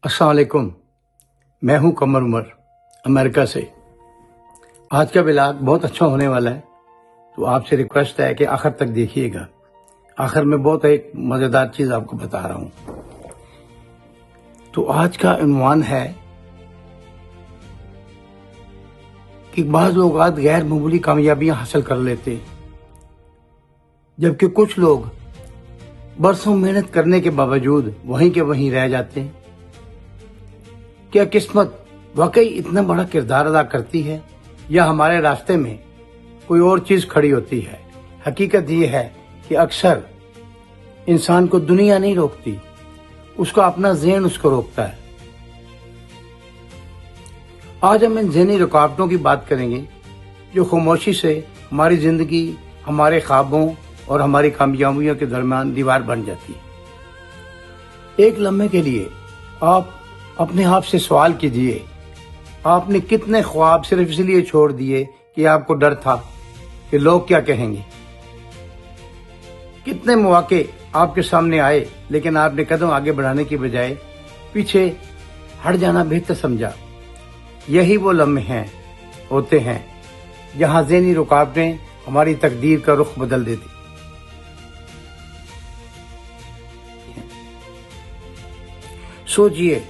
अस्सलाम वालेकुम। मैं हूं कमर उमर, अमेरिका से। आज का व्लॉग बहुत अच्छा होने वाला है, तो आपसे रिक्वेस्ट है कि आखिर तक देखिएगा। आखिर में बहुत एक मज़ेदार चीज़ आपको बता रहा हूं। तो आज का उन्वान है कि बाज़ लोग आज गैर मामूली कामयाबियां हासिल कर लेते हैं, जबकि कुछ लोग बरसों मेहनत करने के बावजूद वहीं के वहीं रह जाते हैं। क्या किस्मत वाकई इतना बड़ा किरदार अदा करती है, या हमारे रास्ते में कोई और चीज खड़ी होती है? हकीकत ये है कि अक्सर इंसान को दुनिया नहीं रोकती, उसका अपना ज़हन उसको रोकता है। आज हम इन ज़हनी रुकावटों की बात करेंगे जो खामोशी से हमारी जिंदगी, हमारे ख्वाबों और हमारी कामयाबियों के दरमियान दीवार बन जाती है। एक लम्हे के लिए आप अपने आप से सवाल कीजिए, आपने कितने ख्वाब सिर्फ इसलिए छोड़ दिए कि आपको डर था कि लोग क्या कहेंगे? कितने मौके आपके सामने आए, लेकिन आपने कदम आगे बढ़ाने की बजाय पीछे हट जाना बेहतर समझा। यही वो लम्हे होते हैं जहां ज़हनी रुकावटें हमारी तकदीर का रुख बदल देती। सोचिए,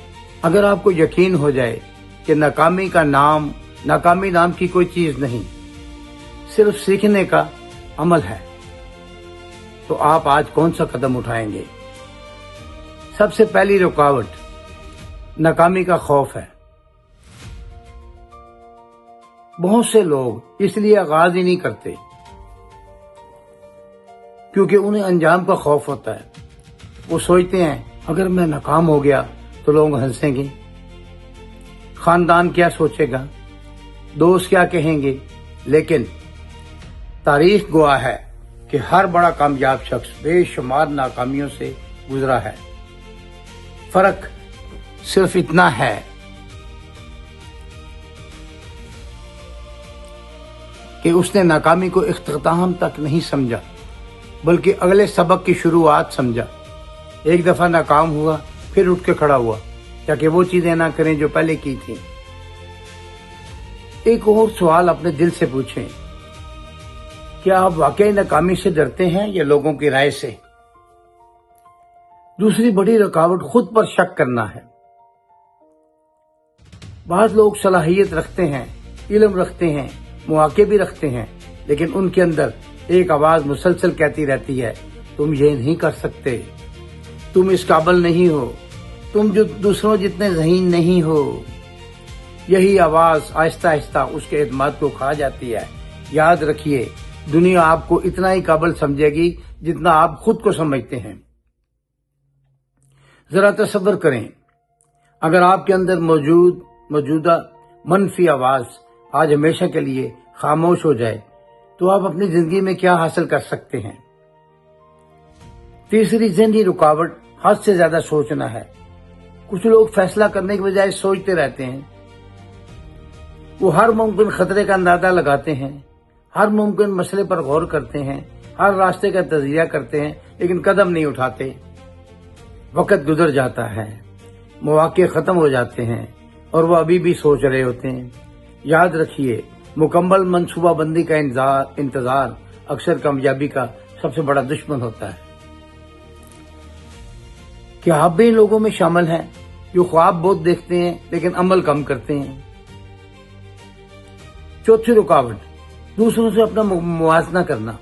अगर आपको यकीन हो जाए कि नाकामी नाम की कोई चीज नहीं, सिर्फ सीखने का अमल है, तो आप आज कौन सा कदम उठाएंगे? सबसे पहली रुकावट नाकामी का खौफ है। बहुत से लोग इसलिए आगाज ही नहीं करते क्योंकि उन्हें अंजाम का खौफ होता है। वो सोचते हैं, अगर मैं नाकाम हो गया तो लोग हंसेंगे, खानदान क्या सोचेगा, दोस्त क्या कहेंगे। लेकिन तारीख गवाह है कि हर बड़ा कामयाब शख्स बेशुमार नाकामियों से गुजरा है। फर्क सिर्फ इतना है कि उसने नाकामी को इख्तिताम तक नहीं समझा, बल्कि अगले सबक की शुरुआत समझा। एक दफा नाकाम हुआ, फिर उठ के खड़ा हुआ ताकि वो चीजें ना करें जो पहले की थी। एक और सवाल अपने दिल से पूछें, क्या आप वाकई नाकामी से डरते हैं या लोगों की राय से? दूसरी बड़ी रुकावट खुद पर शक करना है। बहुत लोग सलाहियत रखते हैं, इल्म रखते हैं, मौके भी रखते हैं, लेकिन उनके अंदर एक आवाज मुसलसल कहती रहती है, तुम ये नहीं कर सकते, तुम इस काबिल नहीं हो, तुम जो दूसरों जितने ज़हीन नहीं हो। यही आवाज आहिस्ता आहिस्ता उसके एतमाद को खा जाती है। याद रखिए, दुनिया आपको इतना ही काबिल समझेगी जितना आप खुद को समझते हैं। जरा तसव्वुर करें, अगर आपके अंदर मौजूदा मनफी आवाज आज हमेशा के लिए खामोश हो जाए, तो आप अपनी जिंदगी में क्या हासिल कर सकते हैं? तीसरी ज़हनी रुकावट हद से ज्यादा सोचना है। कुछ लोग फैसला करने के बजाय सोचते रहते हैं। वो हर मुमकिन खतरे का अंदाजा लगाते हैं, हर मुमकिन मसले पर गौर करते हैं, हर रास्ते का तजिया करते हैं, लेकिन कदम नहीं उठाते। वक्त गुजर जाता है, मौके खत्म हो जाते हैं और वो अभी भी सोच रहे होते हैं। याद रखिए, मुकम्मल मनसूबाबंदी का इंतजार अक्सर कामयाबी का सबसे बड़ा दुश्मन होता है। क्या आप भी लोगों में शामिल हैं जो ख्वाब बहुत देखते हैं लेकिन अमल कम करते हैं? चौथी रुकावट दूसरों से अपना मुवाजना करना।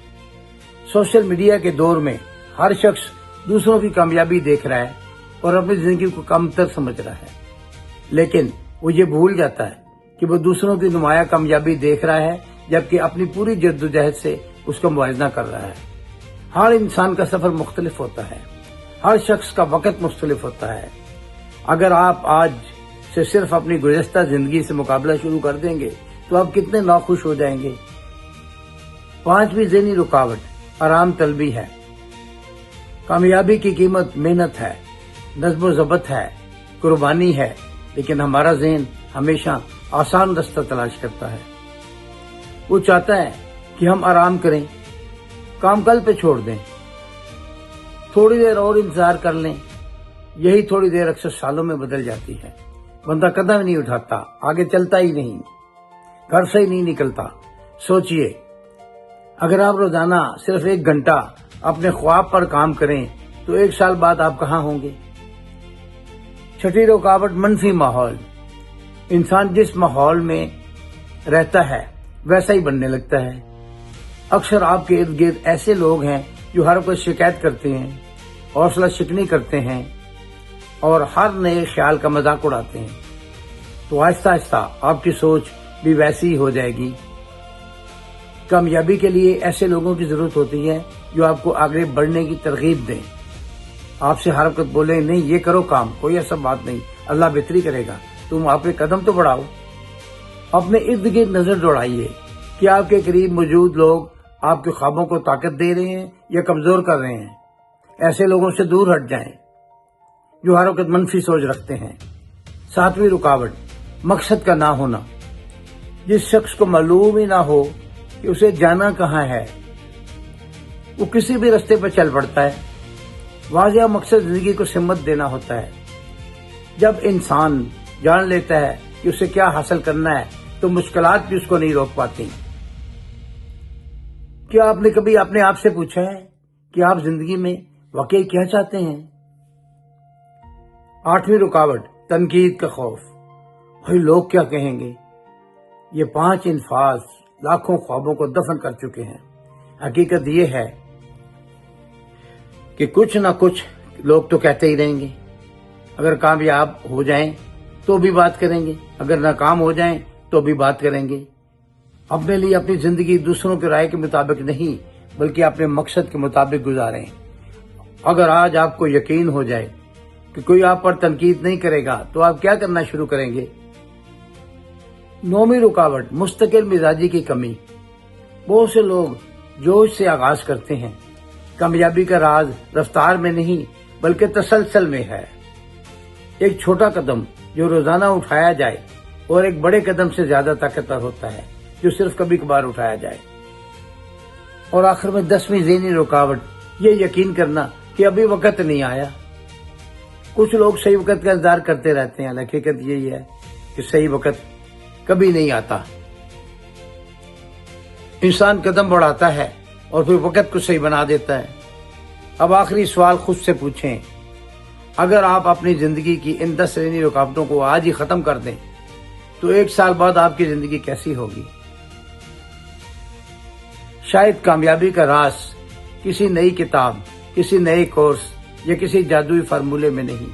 सोशल मीडिया के दौर में हर शख्स दूसरों की कामयाबी देख रहा है और अपनी जिंदगी को कमतर समझ रहा है, लेकिन वो ये भूल जाता है कि वो दूसरों की नुमाया कामयाबी देख रहा है, जबकि अपनी पूरी जद्दोजहद से उसका मुवाजना कर रहा है। हर इंसान का सफर मुख्तलिफ होता है, हर शख्स का वक्त मुख्तलिफ होता है। अगर आप आज से सिर्फ अपनी गुज़श्ता जिंदगी से मुकाबला शुरू कर देंगे तो आप कितने नाखुश हो जाएंगे। पांचवी ज़हनी रुकावट आराम तलबी है। कामयाबी की कीमत मेहनत है, नज़्म ज़ब्त है, कुर्बानी है, लेकिन हमारा ज़हन हमेशा आसान रास्ता तलाश करता है। वो चाहता है कि हम आराम करें, काम कल पे छोड़ दें, थोड़ी देर और इंतजार कर लें, यही थोड़ी देर अक्सर सालों में बदल जाती है। बंदा कदम नहीं उठाता, आगे चलता ही नहीं, घर से ही नहीं निकलता। सोचिए, अगर आप रोजाना सिर्फ 1 घंटा अपने ख्वाब पर काम करें तो 1 साल बाद आप कहाँ होंगे। छठी रुकावट मनफी माहौल। इंसान जिस माहौल में रहता है वैसा ही बनने लगता है। अक्सर आपके इर्द गिर्द ऐसे लोग हैं जो हर कोई शिकायत करते हैं, हौसला शिकनी करते हैं और हर नए ख्याल का मजाक उड़ाते हैं। तो आहिस्ता आहिस्ता आपकी सोच भी वैसी ही हो जाएगी। कामयाबी के लिए ऐसे लोगों की जरूरत होती है जो आपको आगे बढ़ने की तरगीब दें, आपसे हर वक्त बोले नहीं ये करो काम, कोई ऐसा बात नहीं, अल्लाह बेहतरी करेगा, तुम आपके कदम तो बढ़ाओ। अपने इर्द गिर्द नजर दौड़ाइए कि आपके करीब मौजूद लोग आपके ख्वाबों को ताकत दे रहे हैं या कमजोर कर रहे हैं। ऐसे लोगों से दूर हट जाएं जो हर वक्त मनफी सोच रखते हैं। 7वीं रुकावट, मकसद का ना होना। जिस शख्स को मालूम ही ना हो कि उसे जाना कहाँ है, वो किसी भी रास्ते पर चल पड़ता है। वाज़ेह मकसद जिंदगी को सिमत देना होता है। जब इंसान जान लेता है कि उसे क्या हासिल करना है तो मुश्किलात भी उसको नहीं रोक पाती। क्या आपने कभी अपने आप से पूछा है कि आप जिंदगी में वाकई क्या चाहते हैं। 8वीं रुकावट, तनकीद का खौफ। भाई लोग क्या कहेंगे। ये 5 इंफाज लाखों ख्वाबों को दफन कर चुके हैं। हकीकत ये है कि कुछ ना कुछ लोग तो कहते ही रहेंगे। अगर कामयाब हो जाएं तो भी बात करेंगे, अगर नाकाम हो जाएं तो भी बात करेंगे। अपने लिए अपनी जिंदगी दूसरों की राय के मुताबिक नहीं बल्कि अपने मकसद के मुताबिक गुजारें। अगर आज आपको यकीन हो जाए कि कोई आप पर तनकीद नहीं करेगा तो आप क्या करना शुरू करेंगे। 9वीं रुकावट, मुस्तकिल मिजाजी की कमी। बहुत से लोग जोश से आगाज करते हैं। कामयाबी का राज रफ्तार में नहीं बल्कि तसलसल में है। एक छोटा कदम जो रोजाना उठाया जाए और एक बड़े कदम से ज्यादा ताकतवर होता है जो सिर्फ कभी कभार उठाया जाए। और आखिर में 10वीं ज़हनी रुकावट, ये यकीन करना कि अभी वक्त नहीं आया। कुछ लोग सही वक्त का इंतजार करते रहते हैं, हकीकत यही है कि सही वक्त कभी नहीं आता। इंसान कदम बढ़ाता है और फिर वक्त को सही बना देता है। अब आखिरी सवाल खुद से पूछें, अगर आप अपनी जिंदगी की इन 10 ज़हनी रुकावटों को आज ही खत्म कर दें तो 1 साल बाद आपकी जिंदगी कैसी होगी। शायद कामयाबी का राज किसी नई किताब, किसी नए कोर्स या किसी जादुई फार्मूले में नहीं।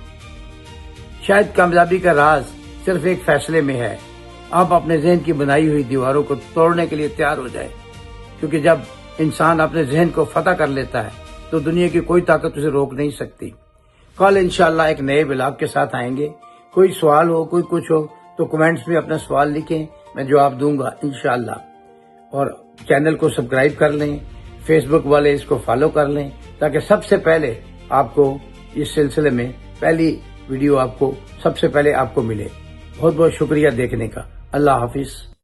शायद कामयाबी का राज सिर्फ एक फैसले में है। आप अपने ज़हन की बनाई हुई दीवारों को तोड़ने के लिए तैयार हो जाए, क्योंकि जब इंसान अपने ज़हन को फतह कर लेता है तो दुनिया की कोई ताकत उसे रोक नहीं सकती। कल इंशाअल्लाह एक नए ब्लॉग के साथ आएंगे। कोई सवाल हो, कोई कुछ हो तो कमेंट्स में अपना सवाल लिखें, मैं जवाब दूंगा इंशाअल्लाह। और चैनल को सब्सक्राइब कर लें, फेसबुक वाले इसको फॉलो कर लें ताकि सबसे पहले आपको इस सिलसिले में पहली वीडियो आपको सबसे पहले आपको मिले। बहुत बहुत शुक्रिया देखने का। अल्लाह हाफिज।